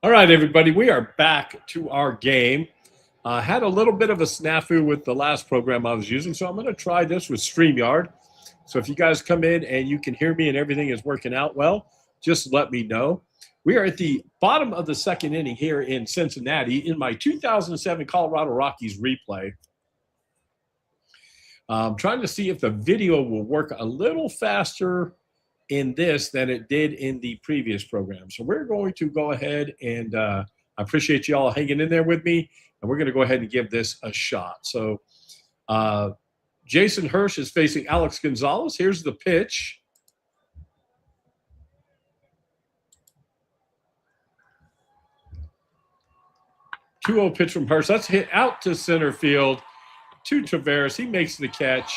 All right, everybody, we are back to our game. Had a little bit of a snafu with the last program I was using, so I'm going to try this with StreamYard. So if you guys come in and you can hear me and everything is working out well, just let me know. We are at the bottom of the second inning here in Cincinnati in my 2007 Colorado Rockies replay. I'm trying to see if the video will work a little faster in this than it did in the previous program. So we're going to go ahead and I appreciate you all hanging in there with me, and we're going to go ahead and give this a shot. So Jason Hirsch is facing Alex Gonzalez. Here's the pitch. Two-0 pitch from Hirsch. That's hit out to center field to Taveras. He makes the catch.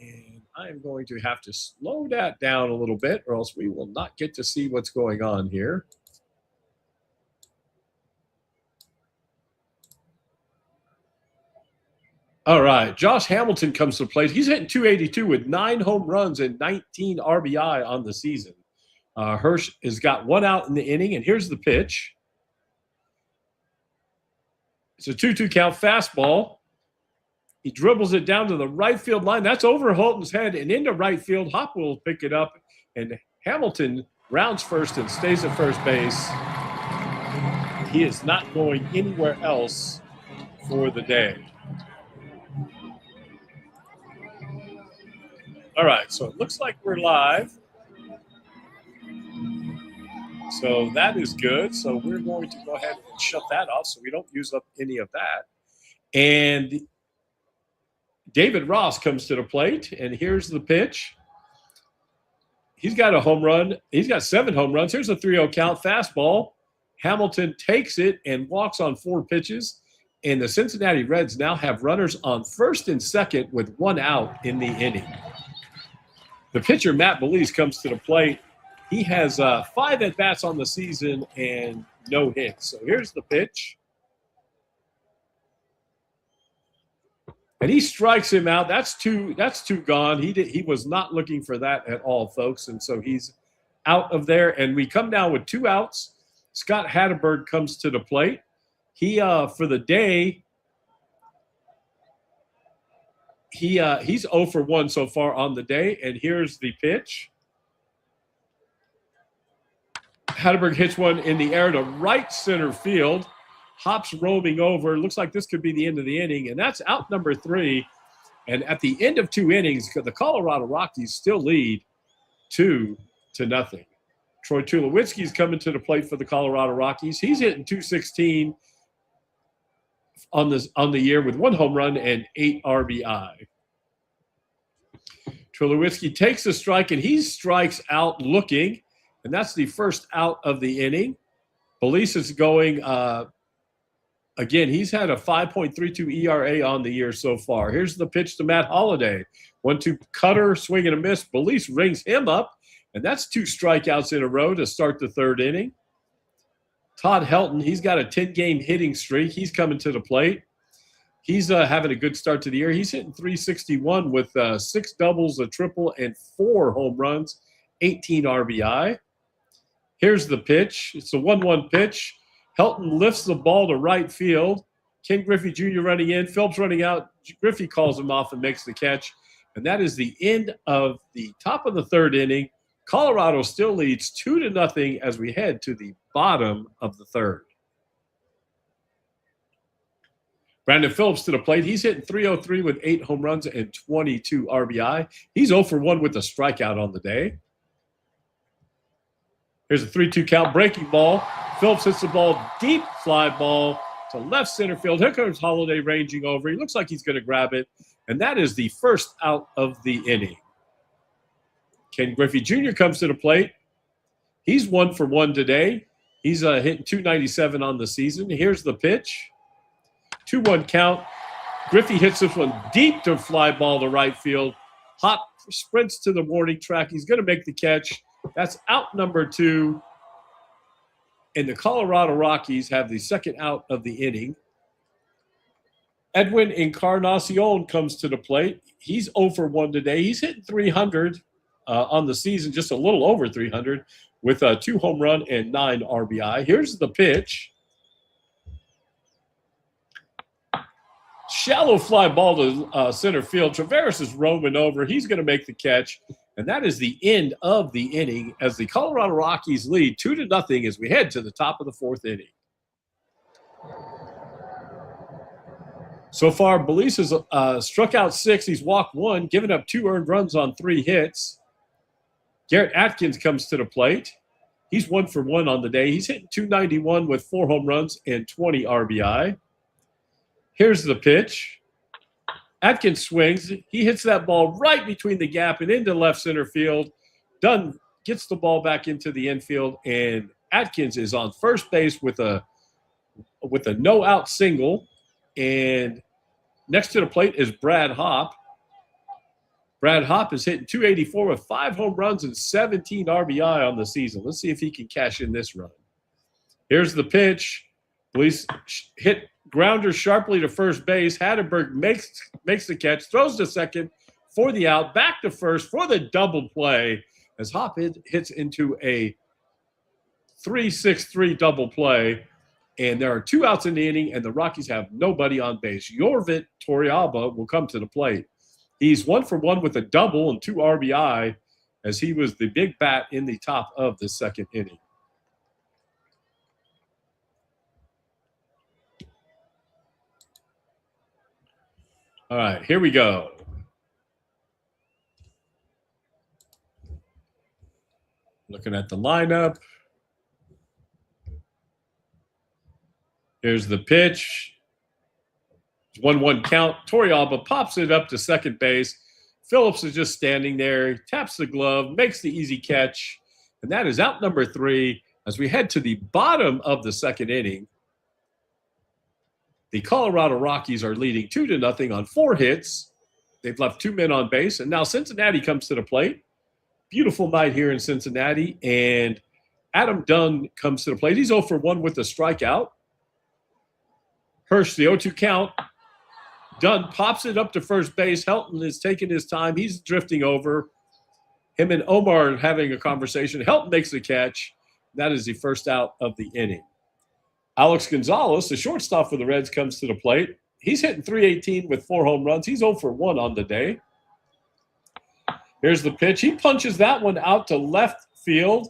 And I'm going to have to slow that down a little bit, or else we will not get to see what's going on here. All right, Josh Hamilton comes to the plate. He's hitting 282 with 9 home runs and 19 RBI on the season. Hirsch has got 1 out in the inning, and here's the pitch. It's a 2-2 count fastball. He dribbles it down to the right field line. That's over Holton's head and into right field. Hop will pick it up, and Hamilton rounds first and stays at first base. He is not going anywhere else for the day. All right, so it looks like we're live. So that is good. So we're going to go ahead and shut that off so we don't use up any of that. And David Ross comes to the plate, and here's the pitch. He's got a home run. He's got 7 home runs. Here's a 3-0 count fastball. Hamilton takes it and walks on 4 pitches. And the Cincinnati Reds now have runners on first and second with 1 out in the inning. The pitcher, Matt Belize, comes to the plate. He has 5 at-bats on the season and no hits. So here's the pitch. And he strikes him out. That's two gone. He was not looking for that at all, folks. And so he's out of there. And we come down with 2 outs. Scott Hatterberg comes to the plate. He for the day, he's 0 for 1 so far on the day. And here's the pitch. Hatterberg hits one in the air to right center field. Hops roaming over. Looks like this could be the end of the inning, and that's out number 3. And at the end of 2 innings, the Colorado Rockies still lead 2-0. Troy Tulowitzki's coming to the plate for the Colorado Rockies. He's hitting 216 on the year with 1 home run and 8 RBI. Tulowitzki takes the strike, and he strikes out looking, and that's the first out of the inning. Belize is going again, he's had a 5.32 ERA on the year so far. Here's the pitch to Matt Holliday. 1-2 cutter, swing and a miss. Belize rings him up, and that's 2 strikeouts in a row to start the 3rd inning. Todd Helton, he's got a 10-game hitting streak. He's coming to the plate. He's having a good start to the year. He's hitting 361 with 6 doubles, a triple, and 4 home runs, 18 RBI. Here's the pitch. It's a 1-1 pitch. Helton lifts the ball to right field. Ken Griffey Jr. running in. Phillips running out. Griffey calls him off and makes the catch. And that is the end of the top of the 3rd inning. Colorado still leads 2-0 as we head to the bottom of the 3rd. Brandon Phillips to the plate. He's hitting 303 with 8 home runs and 22 RBI. He's 0 for 1 with a strikeout on the day. Here's a 3-2 count, breaking ball. Phillips hits the ball deep, fly ball to left center field. Here comes Holliday ranging over. He looks like he's going to grab it, and that is the first out of the inning. Ken Griffey Jr. comes to the plate. He's 1 for 1 today. He's hitting 297 on the season. Here's the pitch. 2-1 count. Griffey hits this one deep to fly ball to right field. Hop sprints to the warning track. He's going to make the catch. That's out number 2. And the Colorado Rockies have the second out of the inning. Edwin Encarnacion comes to the plate. He's 0 for 1 today. He's hitting 300 on the season, just a little over 300 with a 2 home run and 9 RBI. Here's the pitch. Shallow fly ball to center field. Traveris is roaming over. He's going to make the catch. And that is the end of the inning as the Colorado Rockies lead 2-0 as we head to the top of the 4th inning. So far, Belize has struck out 6. He's walked 1, given up 2 earned runs on 3 hits. Garrett Atkins comes to the plate. He's 1 for 1 on the day. He's hitting .291 with 4 home runs and 20 RBI. Here's the pitch. Atkins swings. He hits that ball right between the gap and into left center field. Dunn gets the ball back into the infield, and Atkins is on first base with a no-out single. And next to the plate is Brad Hopp. Brad Hopp is hitting .284 with 5 home runs and 17 RBI on the season. Let's see if he can cash in this run. Here's the pitch. Belize hit grounder sharply to first base. Hatterberg makes the catch, throws to second for the out, back to first for the double play as Hopp hits into a 3-6-3 double play. And there are 2 outs in the inning, and the Rockies have nobody on base. Yorvit Torrealba will come to the plate. He's 1 for 1 with a double and 2 RBI as he was the big bat in the top of the 2nd inning. All right, here we go. Looking at the lineup. Here's the pitch. 1-1 count. Torrealba pops it up to second base. Phillips is just standing there. He taps the glove, makes the easy catch. And that is out number 3 as we head to the bottom of the 2nd inning. The Colorado Rockies are leading 2-0 on 4 hits. They've left 2 men on base. And now Cincinnati comes to the plate. Beautiful night here in Cincinnati. And Adam Dunn comes to the plate. He's 0 for 1 with a strikeout. Hirsch, the 0-2 count. Dunn pops it up to first base. Helton is taking his time. He's drifting over. Him and Omar are having a conversation. Helton makes the catch. That is the first out of the inning. Alex Gonzalez, the shortstop for the Reds, comes to the plate. He's hitting .318 with 4 home runs. He's 0 for 1 on the day. Here's the pitch. He punches that one out to left field.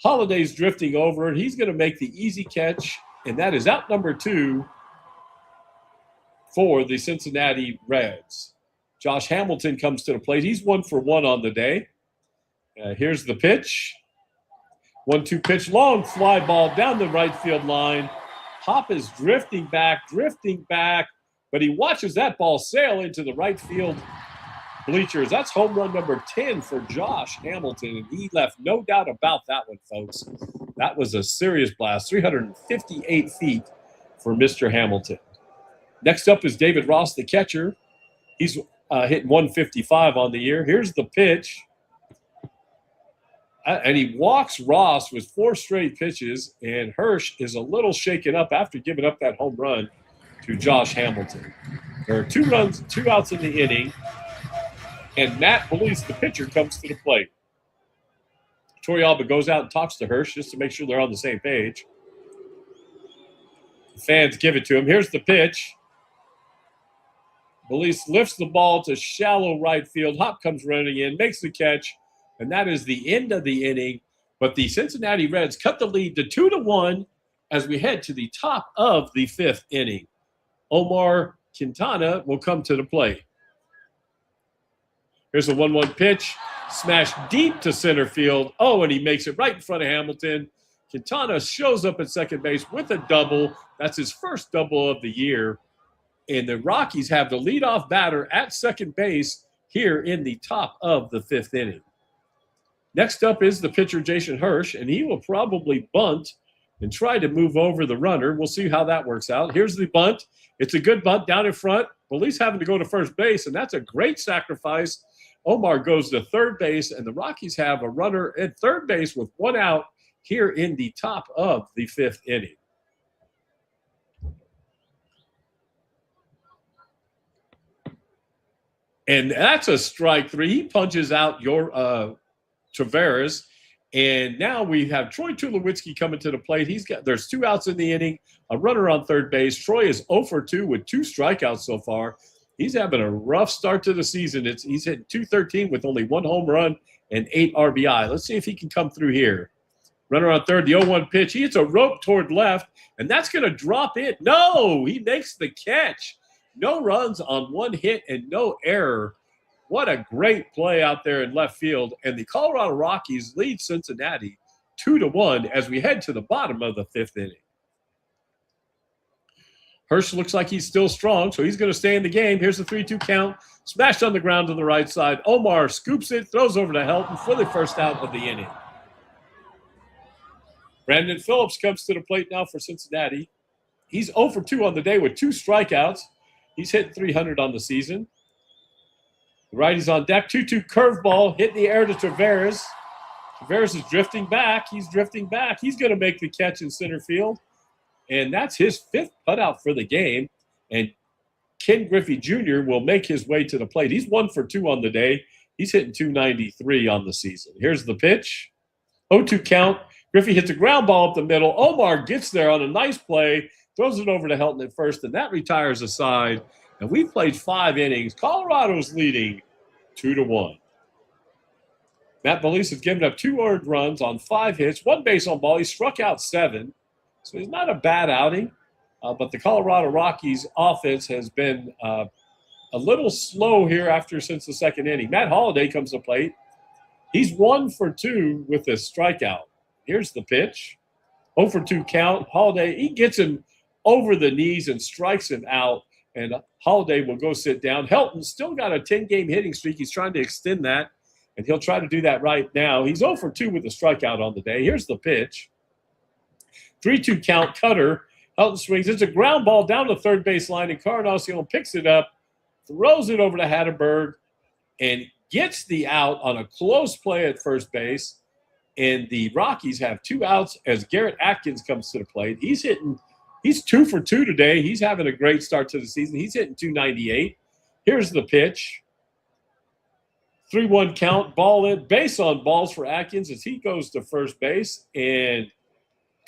Holiday's drifting over, and he's going to make the easy catch, and that is out number 2 for the Cincinnati Reds. Josh Hamilton comes to the plate. He's 1 for 1 on the day. Here's the pitch. 1-2 pitch, long fly ball down the right field line. Hopp is drifting back, but he watches that ball sail into the right field bleachers. That's home run number 10 for Josh Hamilton, and he left no doubt about that one, folks. That was a serious blast, 358 feet for Mr. Hamilton. Next up is David Ross, the catcher. He's hitting 155 on the year. Here's the pitch. And he walks Ross with 4 straight pitches, and Hirsch is a little shaken up after giving up that home run to Josh Hamilton. There are 2 outs in the inning, and Matt Belize, the pitcher, comes to the plate. Torrealba goes out and talks to Hirsch just to make sure they're on the same page. The fans give it to him. Here's the pitch. Belize lifts the ball to shallow right field. Hopp comes running in, makes the catch. And that is the end of the inning. But the Cincinnati Reds cut the lead to 2-1 as we head to the top of the 5th inning. Omar Quintana will come to the plate. Here's a 1-1 pitch. Smashed deep to center field. Oh, and he makes it right in front of Hamilton. Quintana shows up at second base with a double. That's his first double of the year. And the Rockies have the leadoff batter at second base here in the top of the 5th inning. Next up is the pitcher, Jason Hirsch, and he will probably bunt and try to move over the runner. We'll see how that works out. Here's the bunt. It's a good bunt down in front. Belize having to go to first base, and that's a great sacrifice. Omar goes to third base, and the Rockies have a runner at third base with 1 out here in the top of the 5th inning. And that's a strike three. He punches out your Tavares. And now we have Troy Tulowitzki coming to the plate. There's 2 outs in the inning, a runner on third base. Troy is 0 for 2 with 2 strikeouts so far. He's having a rough start to the season. He's hitting .213 with only 1 home run and 8 RBI. Let's see if he can come through here. Runner on third, the 0-1 pitch. He hits a rope toward left, and that's going to drop in. No, he makes the catch. No runs on 1 hit and no error. What a great play out there in left field. And the Colorado Rockies lead Cincinnati 2-1 as we head to the bottom of the 5th inning. Hirsch looks like he's still strong, so he's going to stay in the game. Here's the 3-2 count. Smashed on the ground to the right side. Omar scoops it, throws over to Helton for the first out of the inning. Brandon Phillips comes to the plate now for Cincinnati. He's 0 for 2 on the day with 2 strikeouts. He's hit .300 on the season. The righty's on deck. 2-2 curveball. Hit in the air to Tavares. Tavares is drifting back. He's drifting back. He's going to make the catch in center field. And that's his 5th putout for the game. And Ken Griffey Jr. will make his way to the plate. He's 1 for 2 on the day. He's hitting .293 on the season. Here's the pitch. 0-2 count. Griffey hits a ground ball up the middle. Omar gets there on a nice play, throws it over to Helton at first, and that retires a side. And we've played 5 innings. Colorado's leading 2-1. Matt Belis has given up 2 earned runs on 5 hits, 1 base on ball. He struck out 7. So he's not a bad outing. But the Colorado Rockies offense has been a little slow here since the 2nd inning. Matt Holliday comes to plate. He's 1 for 2 with a strikeout. Here's the pitch. 0 for 2 count. Holliday, he gets him over the knees and strikes him out. And Holliday will go sit down. Helton still got a 10-game hitting streak. He's trying to extend that, and he'll try to do that right now. He's 0 for 2 with a strikeout on the day. Here's the pitch. 3-2 count, cutter. Helton swings. It's a ground ball down the third base line, and Encarnacion picks it up, throws it over to Hatterberg, and gets the out on a close play at first base. And the Rockies have 2 outs as Garrett Atkins comes to the plate. He's 2 for 2 today. He's having a great start to the season. He's hitting .298. Here's the pitch. 3-1 count, ball in, base on balls for Atkins as he goes to first base. And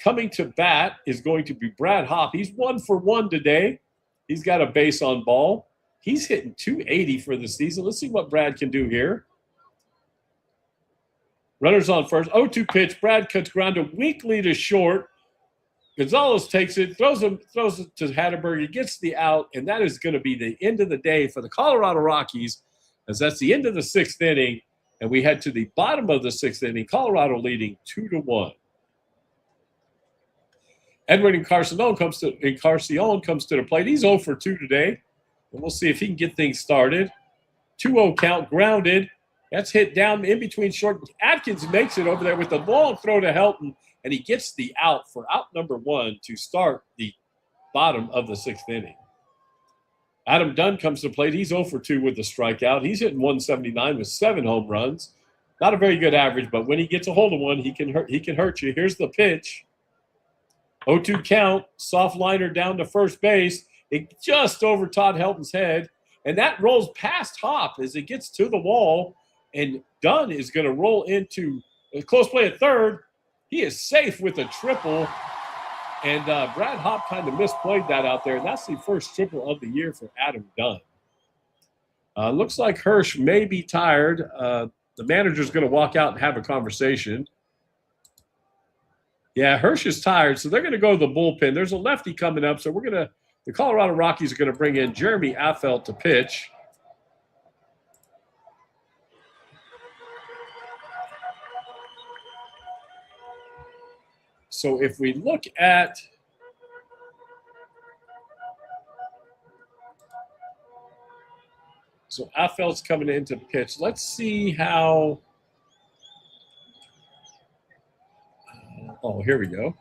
coming to bat is going to be Brad Hopp. He's 1 for 1 today. He's got a base on ball. He's hitting .280 for the season. Let's see what Brad can do here. Runners on first. 0-2 pitch. Brad cuts grounded weakly to short. Gonzalez takes it, throws it to Hatterberg. He gets the out, and that is going to be the end of the day for the Colorado Rockies, as that's the end of the 6th inning, and we head to the bottom of the 6th inning. Colorado leading 2-1. Edwin Encarnacion comes to the plate. He's 0 for 2 today, and we'll see if he can get things started. 2-0 count, grounded. That's hit down in between short. Atkins makes it over there with the long throw to Helton, and he gets the out for out number 1 to start the bottom of the 6th inning. Adam Dunn comes to the plate. He's 0 for 2 with the strikeout. He's hitting .179 with 7 home runs. Not a very good average, but when he gets a hold of one, he can hurt you. Here's the pitch. 0-2 count, soft liner down to first base. It just over Todd Helton's head, and that rolls past Hopp as it gets to the wall, and Dunn is going to roll into a close play at third. He is safe with a triple, and Brad Hopp kind of misplayed that out there, and that's the first triple of the year for Adam Dunn. Looks like Hirsch may be tired. The manager's going to walk out and have a conversation. Yeah, Hirsch is tired, so they're going to go to the bullpen. There's a lefty coming up, so the Colorado Rockies are going to bring in Jeremy Affeldt to pitch. So if we look at Affeldt's coming in to pitch. Let's see how here we go.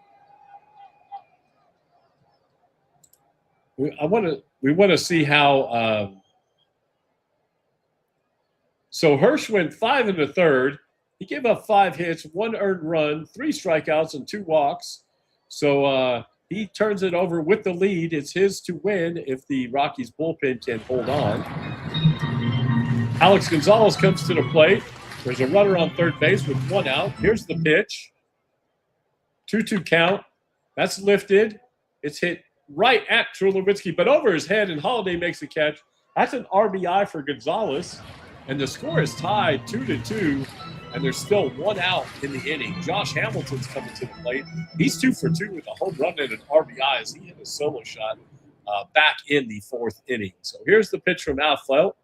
We want to see how so Hirsch went 5 1/3. He gave up 5 hits, 1 earned run, 3 strikeouts, and 2 walks. So he turns it over with the lead. It's his to win if the Rockies bullpen can hold on. Alex Gonzalez comes to the plate. There's a runner on third base with one out. Here's the pitch. 2-2 count. That's lifted. It's hit right at Tulowitzki, but over his head, and Holiday makes the catch. That's an RBI for Gonzalez, and the score is tied 2-2, and there's still one out in the inning. Josh Hamilton's coming to the plate. He's 2 for 2 with a home run and an RBI as he hit a solo shot back in the fourth inning. So here's the pitch from outfield.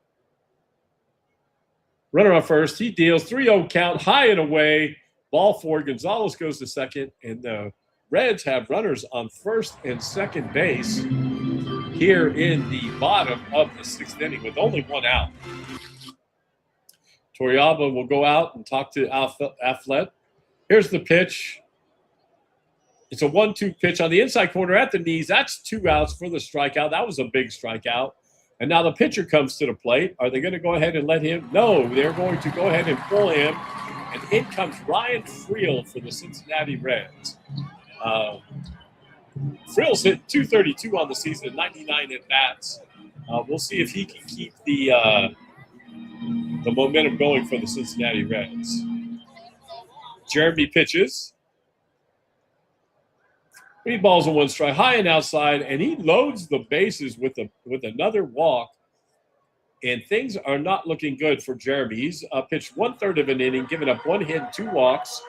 Runner on first. He deals 3-0 count, high and away. Ball 4. Gonzalez goes to second, and the Reds have runners on first and second base here in the bottom of the sixth inning with only one out. Torrealba will go out and talk to Afflet. Here's the pitch. It's a 1-2 pitch on the inside corner at the knees. That's 2 outs for the strikeout. That was a big strikeout. And now the pitcher comes to the plate. Are they going to go ahead and let him? No, they're going to go ahead and pull him. And in comes Ryan Friel for the Cincinnati Reds. Friel's hit 232 on the season, 99 at-bats. We'll see if he can keep the momentum going for the Cincinnati Reds. Jeremy pitches. 3 balls and 1 strike, high and outside, and he loads the bases with another walk. And things are not looking good for Jeremy. He's pitched 1/3 of an inning, given up 1 hit and 2 walks.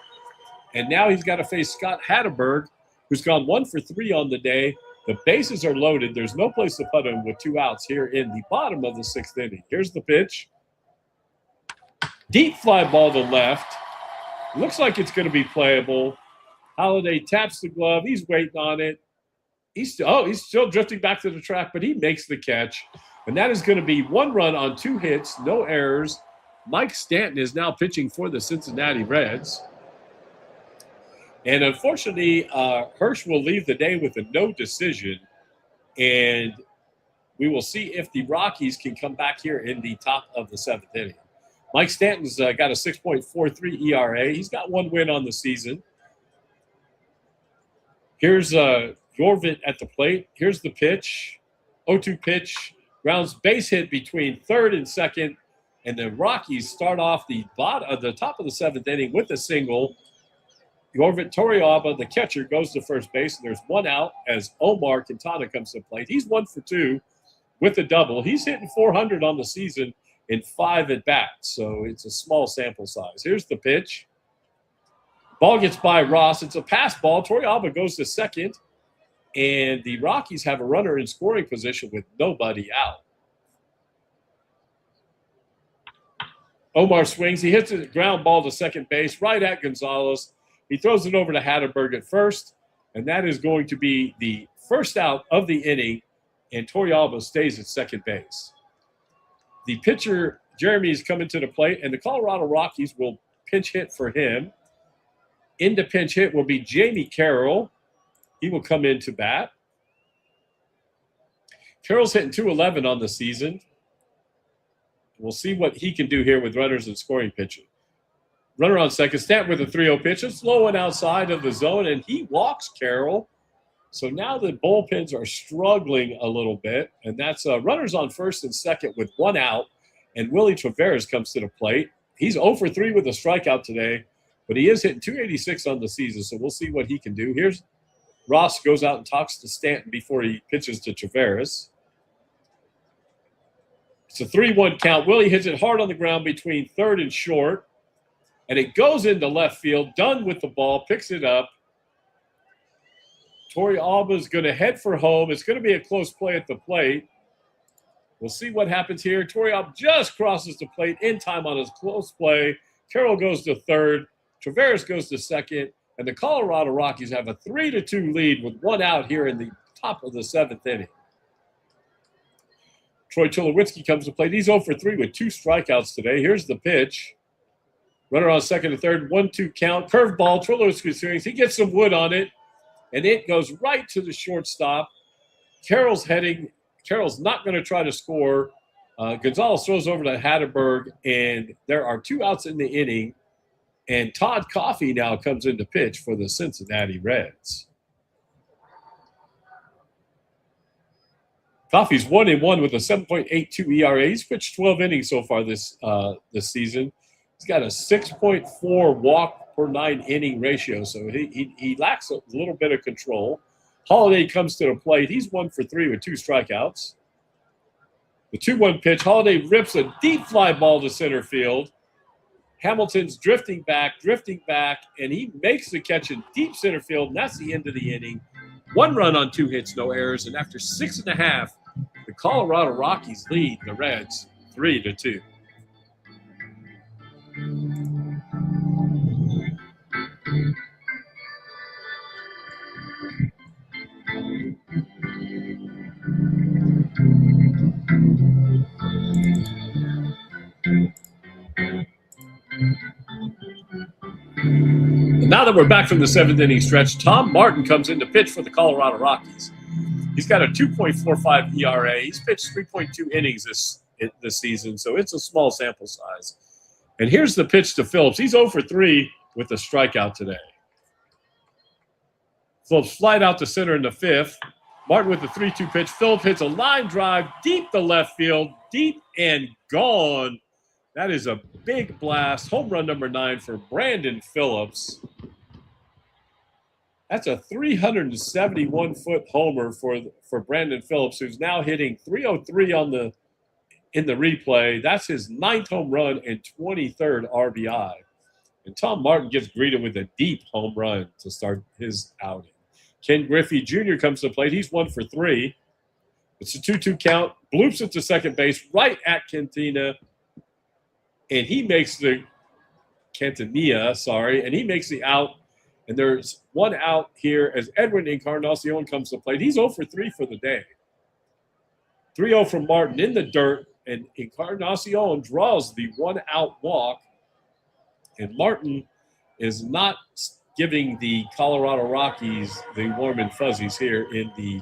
And now he's got to face Scott Hatterberg, who's gone 1 for 3 on the day. The bases are loaded. There's no place to put him with 2 outs here in the bottom of the 6th inning. Here's the pitch. Deep fly ball to left. Looks like it's going to be playable. Holiday taps the glove. He's waiting on it. He's still drifting back to the track, but he makes the catch. And that is going to be 1 run on 2 hits, no errors. Mike Stanton is now pitching for the Cincinnati Reds. And unfortunately, Hirsch will leave the day with a no decision. And we will see if the Rockies can come back here in the top of the 7th inning. Mike Stanton's got a 6.43 ERA. He's got 1 win on the season. Here's Jorvit at the plate. Here's the pitch. 0-2 pitch. Grounds base hit between third and second. And the Rockies start off the top of the 7th inning with a single. Jorvit Torrealba, the catcher, goes to first base. And there's 1 out as Omar Quintana comes to the plate. He's 1 for 2 with a double. He's hitting 400 on the season in 5 at-bats. So it's a small sample size. Here's the pitch. Ball gets by Ross. It's a pass ball. Torrealba goes to second. And the Rockies have a runner in scoring position with nobody out. Omar swings. He hits a ground ball to second base right at Gonzalez. He throws it over to Hatterberg at first. And that is going to be the first out of the inning. And Torrealba stays at second base. The pitcher, Jeremy, is coming to the plate. And the Colorado Rockies will pinch hit for him. In the pinch hit will be Jamie Carroll. He will come in to bat. Carroll's hitting 211 on the season. We'll see what he can do here with runners and scoring pitching. Runner on second, Stanton with a 3-0 pitch. It's low and outside of the zone, and he walks Carroll. So now the bullpens are struggling a little bit, and that's runners on first and second with 1 out, and Willie Taveras comes to the plate. He's 0 for 3 with a strikeout today, but he is hitting 286 on the season, so we'll see what he can do. Here's Ross goes out and talks to Stanton before he pitches to Taveras. It's a 3-1 count. Willie hits it hard on the ground between third and short, and it goes into left field. Dunn with the ball, picks it up. Torrealba is going to head for home. It's going to be a close play at the plate. We'll see what happens here. Torrealba just crosses the plate in time on his close play. Carroll goes to third. Taveras goes to second. And the Colorado Rockies have a 3-2 lead with 1 out here in the top of the 7th inning. Troy Tulowitzki comes to play. He's 0 for 3 with 2 strikeouts today. Here's the pitch. Runner on second and third, 1-2 count. Curveball, Tulowitzki swings. He gets some wood on it, and it goes right to the shortstop. Carroll's not going to try to score. Gonzalez throws over to Hatterberg, and there are 2 outs in the inning. And Todd Coffey now comes in to pitch for the Cincinnati Reds. Coffey's 1-1 with a 7.82 ERA. He's pitched 12 innings so far this season. He's got a 6.4 walk per 9 inning ratio, so he lacks a little bit of control. Holiday comes to the plate. He's 1 for 3 with 2 strikeouts. The 2-1 pitch. Holiday rips a deep fly ball to center field. Hamilton's drifting back, and he makes the catch in deep center field, and that's the end of the inning. 1 run on 2 hits, no errors, and after 6.5, the Colorado Rockies lead the Reds 3-2. Now that we're back from the 7th inning stretch, Tom Martin comes in to pitch for the Colorado Rockies. He's got a 2.45 ERA. He's pitched 3.2 innings this season, so it's a small sample size. And here's the pitch to Phillips. He's 0 for 3 with a strikeout today. Phillips flied out to center in the 5th. Martin with the 3-2 pitch. Phillips hits a line drive deep to left field, deep and gone. That is a big blast. Home run number 9 for Brandon Phillips. That's a 371-foot homer for Brandon Phillips, who's now hitting 303 in the replay. That's his 9th home run and 23rd RBI. And Tom Martin gets greeted with a deep home run to start his outing. Ken Griffey Jr. comes to the plate. He's 1 for 3. It's a 2-2 count. Bloops it to second base right at Cantina. And he makes the and he makes the out. And there's 1 out here as Edwin Encarnacion comes to the plate. He's 0 for 3 for the day. 3-0 from Martin in the dirt, and Encarnacion draws the 1-out walk. And Martin is not giving the Colorado Rockies the warm and fuzzies here in the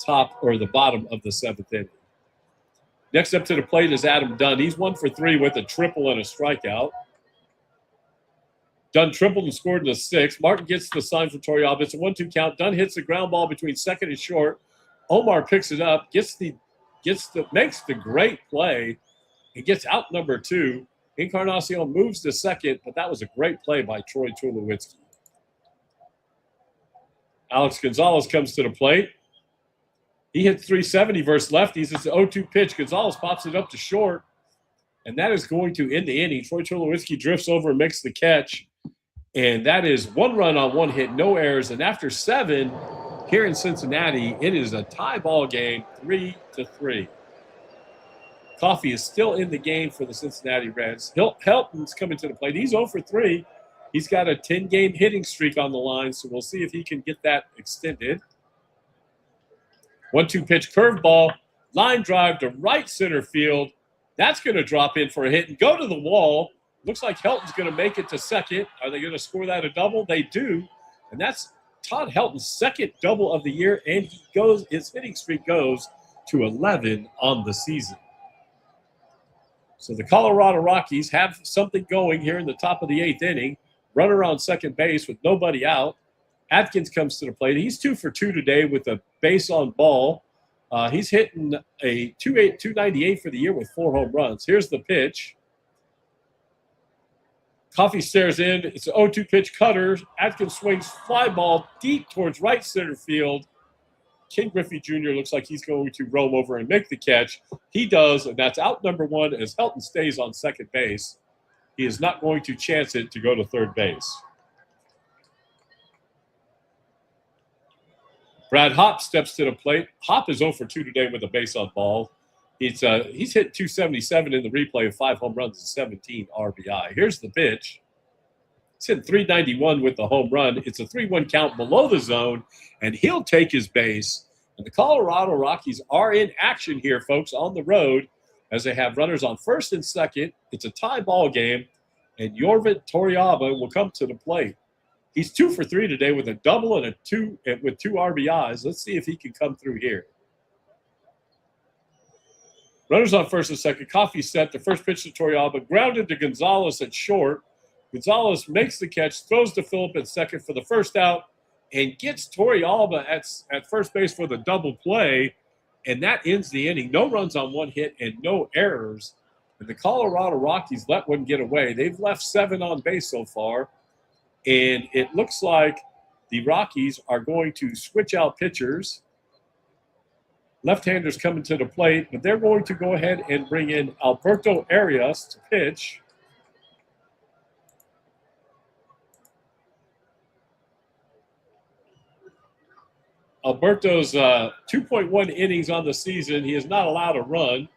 top or the bottom of the 7th inning. Next up to the plate is Adam Dunn. He's 1 for 3 with a triple and a strikeout. Dunn tripled and scored in the 6th. Martin gets the sign for Torrealba. It's a 1-2 count. Dunn hits the ground ball between second and short. Omar picks it up, makes the great play. He gets out number 2. Encarnacion moves to second, but that was a great play by Troy Tulowitzki. Alex Gonzalez comes to the plate. He hit 370 versus lefties. It's an 0-2 pitch. Gonzalez pops it up to short, and that is going to end the inning. Troy Tulowitzki drifts over and makes the catch, and that is 1 run on 1 hit, no errors. And after 7 here in Cincinnati, it is a tie ball game, 3-3. Coffey is still in the game for the Cincinnati Reds. Helton's coming to the plate. He's 0 for 3. He's got a 10-game hitting streak on the line, so we'll see if he can get that extended. 1-2 pitch curveball, line drive to right center field. That's going to drop in for a hit and go to the wall. Looks like Helton's going to make it to second. Are they going to score that a double? They do. And that's Todd Helton's 2nd double of the year, and his hitting streak goes to 11 on the season. So the Colorado Rockies have something going here in the top of the 8th inning. Runner on second base with nobody out. Atkins comes to the plate. He's 2 for 2 today with a base on ball. He's hitting a 298 for the year with 4 home runs. Here's the pitch. Coffey stares in. It's an 0-2 pitch cutter. Atkins swings fly ball deep towards right center field. Ken Griffey Jr. looks like he's going to roam over and make the catch. He does, and that's out number 1 as Helton stays on second base. He is not going to chance it to go to third base. Brad Hopp steps to the plate. Hopp is 0 for 2 today with a base on ball. He's hit 277 in the replay of 5 home runs and 17 RBI. Here's the pitch. He's hit 391 with the home run. It's a 3-1 count below the zone, and he'll take his base. And the Colorado Rockies are in action here, folks, on the road as they have runners on first and second. It's a tie ball game, and Yorvit Torrealba will come to the plate. He's 2 for 3 today with a double and with 2 RBIs. Let's see if he can come through here. Runners on first and second. Coffey set. The first pitch to Torrealba. Grounded to Gonzalez at short. Gonzalez makes the catch, throws to Phillip at second for the first out, and gets Torrealba at first base for the double play. And that ends the inning. No runs on one hit and no errors. And the Colorado Rockies let one get away. They've left 7 on base so far. And it looks like the Rockies are going to switch out pitchers. Left-handers coming to the plate, but they're going to go ahead and bring in Alberto Arias to pitch. Alberto's 2.1 innings on the season. He is not allowed a run,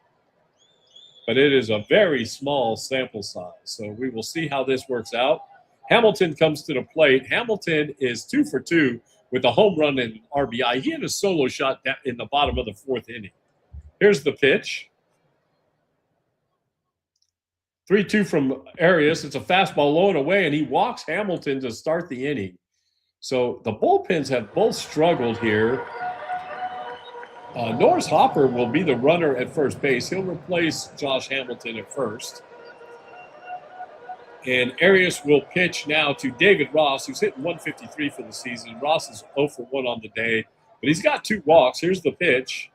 but it is a very small sample size. So we will see how this works out. Hamilton comes to the plate. Hamilton is 2 for 2 with a home run and RBI. He had a solo shot in the bottom of the 4th inning. Here's the pitch. 3-2 from Arias. It's a fastball low and away, and he walks Hamilton to start the inning. So the bullpens have both struggled here. Norris Hopper will be the runner at first base. He'll replace Josh Hamilton at first. And Arias will pitch now to David Ross, who's hitting 153 for the season. Ross is 0 for 1 on the day, but he's got 2 walks. Here's the pitch.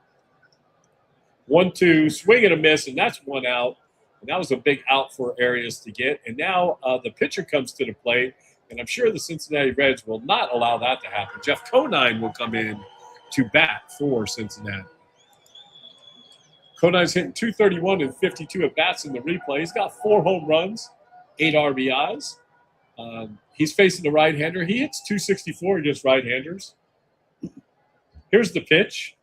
1-2, swing and a miss, and that's 1 out. And that was a big out for Arias to get. And now the pitcher comes to the plate, and I'm sure the Cincinnati Reds will not allow that to happen. Jeff Conine will come in to bat for Cincinnati. Conine's hitting 231 and 52 at bats in the replay. He's got 4 home runs, 8 RBIs. He's facing the right-hander. He hits 264 against right-handers. Here's the pitch.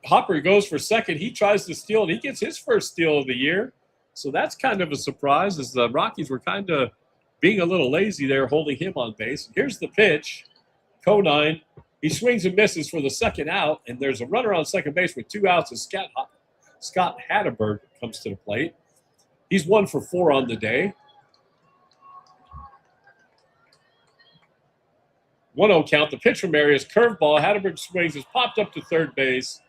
Hopper goes for second. He tries to steal, and he gets his first steal of the year. So that's kind of a surprise, as the Rockies were kind of being a little lazy there, holding him on base. Here's the pitch. Conine. He swings and misses for the second out, and there's a runner on second base with 2 outs as Scott Hatterberg comes to the plate. He's 1 for 4 on the day. 1-0 count. The pitch from Arias, curveball. Hatterberg swings, is popped up to third base.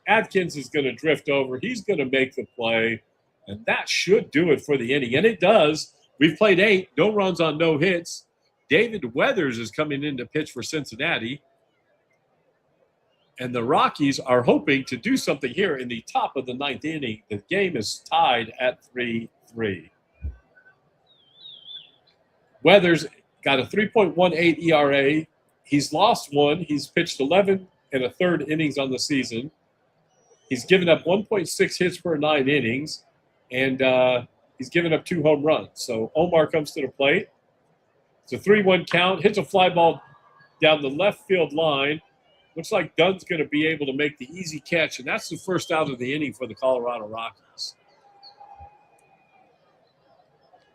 Atkins is going to drift over. He's going to make the play, and that should do it for the inning. And it does. We've played 8, no runs on no hits. David Weathers is coming in to pitch for Cincinnati. And the Rockies are hoping to do something here in the top of the 9th inning. The game is tied at 3-3. Weathers got a 3.18 ERA. He's lost 1. He's pitched 11 1/3 innings on the season. He's given up 1.6 hits per 9 innings, and he's given up 2 home runs. So Omar comes to the plate. It's a 3-1 count. Hits a fly ball down the left field line. Looks like Dunn's going to be able to make the easy catch, and that's the first out of the inning for the Colorado Rockies.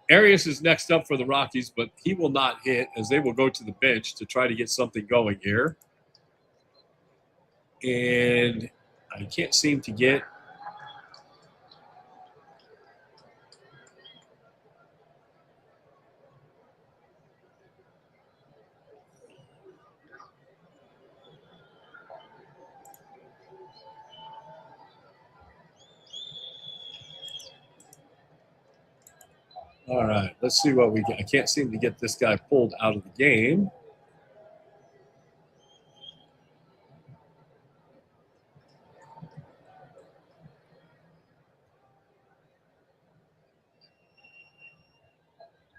Arias is next up for the Rockies, but he will not hit, as they will go to the bench to try to get something going here. And I can't seem to get All right, let's see what we get. I can't seem to get this guy pulled out of the game.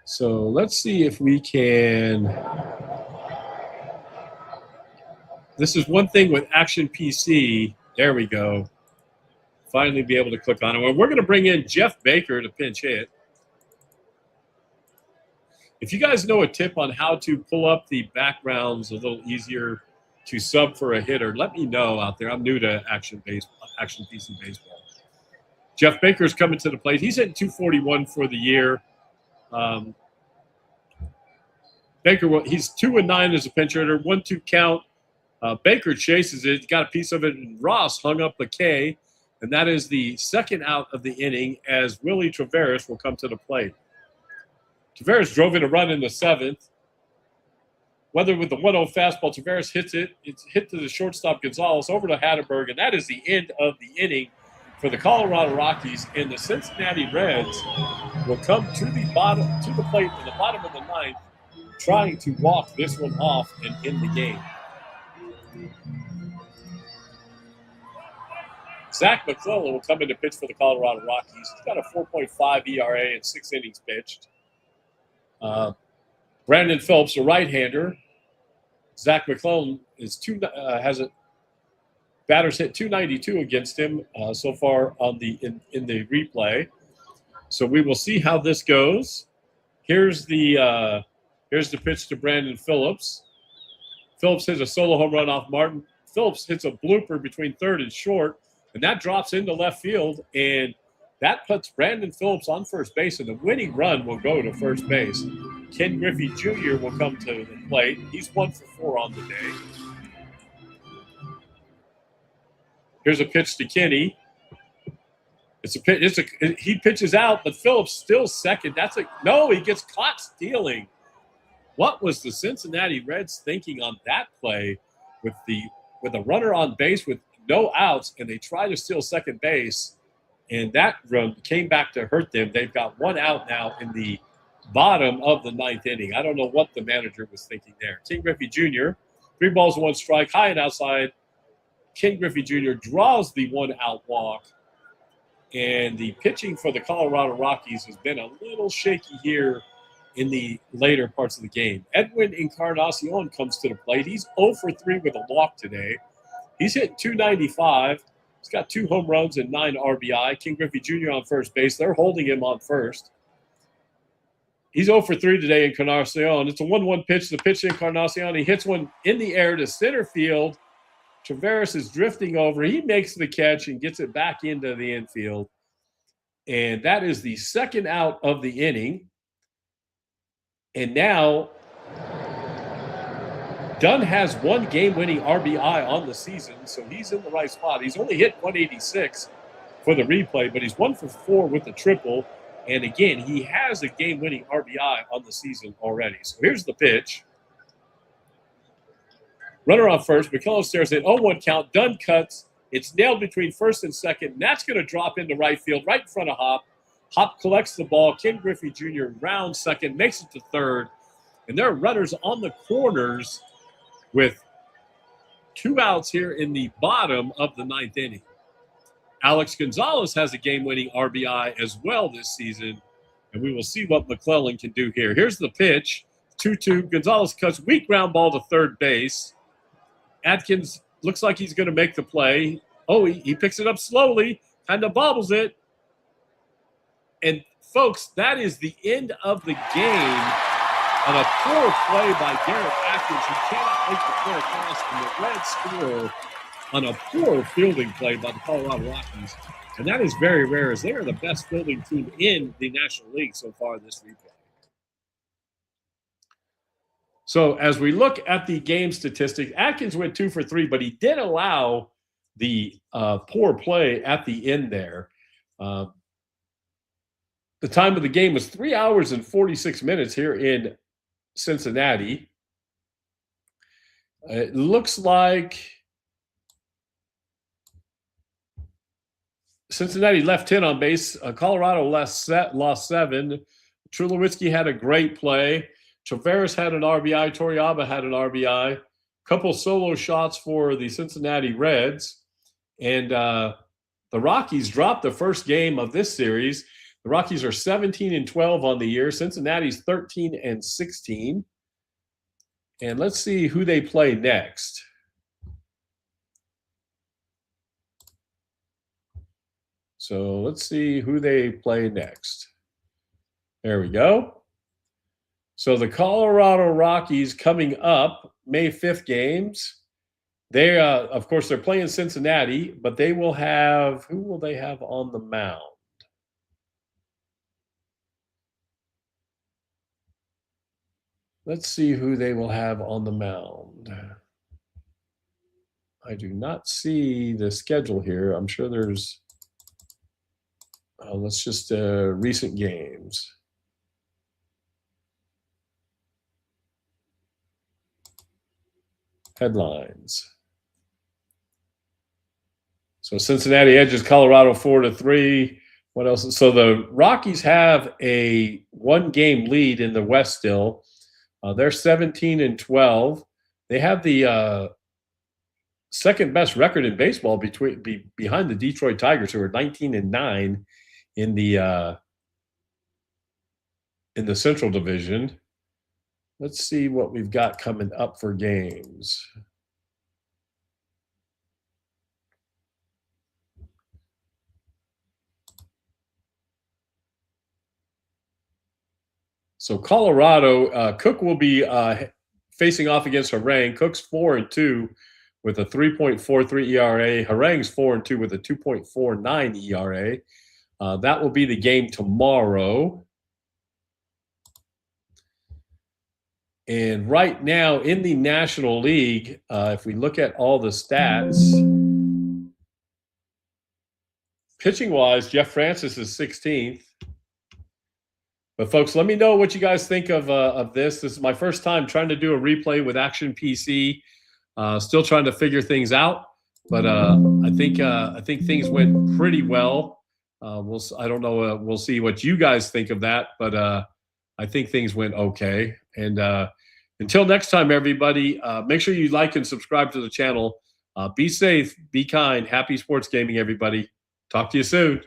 So let's see if we can. This is one thing with Action PC. There we go. Finally be able to click on it. Well, we're going to bring in Jeff Baker to pinch hit. If you guys know a tip on how to pull up the backgrounds a little easier to sub for a hitter, let me know out there. I'm new to Action PC baseball. Jeff Baker's coming to the plate. He's hitting 241 for the year. Baker, he's 2-9 as a pinch hitter, 1-2 count. Baker chases it, got a piece of it, and Ross hung up the K, and that is the second out of the inning as Willie Taveras will come to the plate. Taveras drove in a run in the 7th. Whether with the 1-0 fastball, Taveras hits it. It's hit to the shortstop Gonzalez over to Hatterberg, and that is the end of the inning for the Colorado Rockies. And the Cincinnati Reds will come to the plate in the bottom of the 9th, trying to walk this one off and end the game. Zach McClellan will come in to pitch for the Colorado Rockies. He's got a 4.5 ERA in 6 innings pitched. Brandon Phillips, a right-hander. Zach McClellan has a batters hit 292 against him so far on in the replay. So we will see how this goes. Here's the pitch to Brandon Phillips. Phillips hits a solo home run off Martin. Phillips hits a blooper between third and short, and that drops into left field, and that puts Brandon Phillips on first base, and the winning run will go to first base. Ken Griffey Jr. will come to the plate. He's 1 for 4 on the day. Here's a pitch to Kenny. He pitches out, but Phillips still second. He gets caught stealing. What was the Cincinnati Reds thinking on that play with a runner on base with no outs, and they try to steal second base, and that run came back to hurt them. They've got 1 out now in the bottom of the 9th inning. I don't know what the manager was thinking there. Ken Griffey Jr., 3 balls, 1 strike, high and outside. Ken Griffey Jr. draws the 1-out walk. And the pitching for the Colorado Rockies has been a little shaky here in the later parts of the game. Edwin Encarnacion comes to the plate. He's 0 for 3 with a walk today. He's hit 295. He's got 2 home runs and 9 RBI. Ken Griffey Jr. on first base. They're holding him on first. He's 0 for 3 today, Encarnacion. It's a 1-1 pitch. The pitch to Encarnacion. He hits one in the air to center field. Traveris is drifting over. He makes the catch and gets it back into the infield. And that is the 2nd out of the inning. And now Dunn has 1 game-winning RBI on the season, so he's in the right spot. He's only hit 186 for the replay, but he's 1 for 4 with the triple. And again, he has a game-winning RBI on the season already. So here's the pitch. Runner on first. McCullough stares at 0-1 count. Dunn cuts. It's nailed between first and second. And that's going to drop into right field, right in front of Hop. Hop collects the ball. Ken Griffey Jr. rounds second, makes it to third. And there are runners on the corners with 2 outs here in the bottom of the 9th inning. Alex Gonzalez has a game-winning RBI as well this season. And we will see what McClellan can do here. Here's the pitch. 2-2. Gonzalez cuts weak ground ball to third base. Atkins looks like he's going to make the play. Oh, he picks it up slowly, kind of bobbles it. And, folks, that is the end of the game on a poor play by Garrett Atkins. He cannot make the play across, and the Reds score on a poor fielding play by the Colorado Rockies. And that is very rare, as they are the best fielding team in the National League so far this replay. So as we look at the game statistics, Atkins went 2 for 3, but he did allow the poor play at the end there. The time of the game was 3 hours and 46 minutes here in Cincinnati. It looks like Cincinnati left 10 on base. Colorado lost 7. Tulowitzki had a great play. Traveris had an RBI. Torrealba had an RBI. Couple solo shots for the Cincinnati Reds. And the Rockies dropped the first game of this series. The Rockies are 17-12 on the year. Cincinnati's 13-16. And let's see who they play next. So let's see who they play next. There we go. So the Colorado Rockies coming up, May 5th games. They, of course, they're playing Cincinnati, but they will have, who will they have on the mound? Let's see who they will have on the mound. I do not see the schedule here. I'm sure there's, let's just recent games. Headlines. So Cincinnati edges Colorado 4-3. What else? So the Rockies have a 1-game lead in the West still. They're 17-12. They have the second best record in baseball behind the Detroit Tigers, who are 19-9 in the Central Division. Let's see what we've got coming up for games. So Colorado, Cook will be facing off against Harang. Cook's 4-2 with a 3.43 ERA. Harang's 4-2 with a 2.49 ERA. That will be the game tomorrow. And right now in the National League, if we look at all the stats, pitching-wise, Jeff Francis is 16th. But folks, let me know what you guys think of this. This is my first time trying to do a replay with Action PC. Still trying to figure things out, but I think things went pretty well. I don't know. We'll see what you guys think of that, but I think things went okay. And until next time, everybody, make sure you like and subscribe to the channel. Be safe, be kind, happy sports gaming, everybody. Talk to you soon.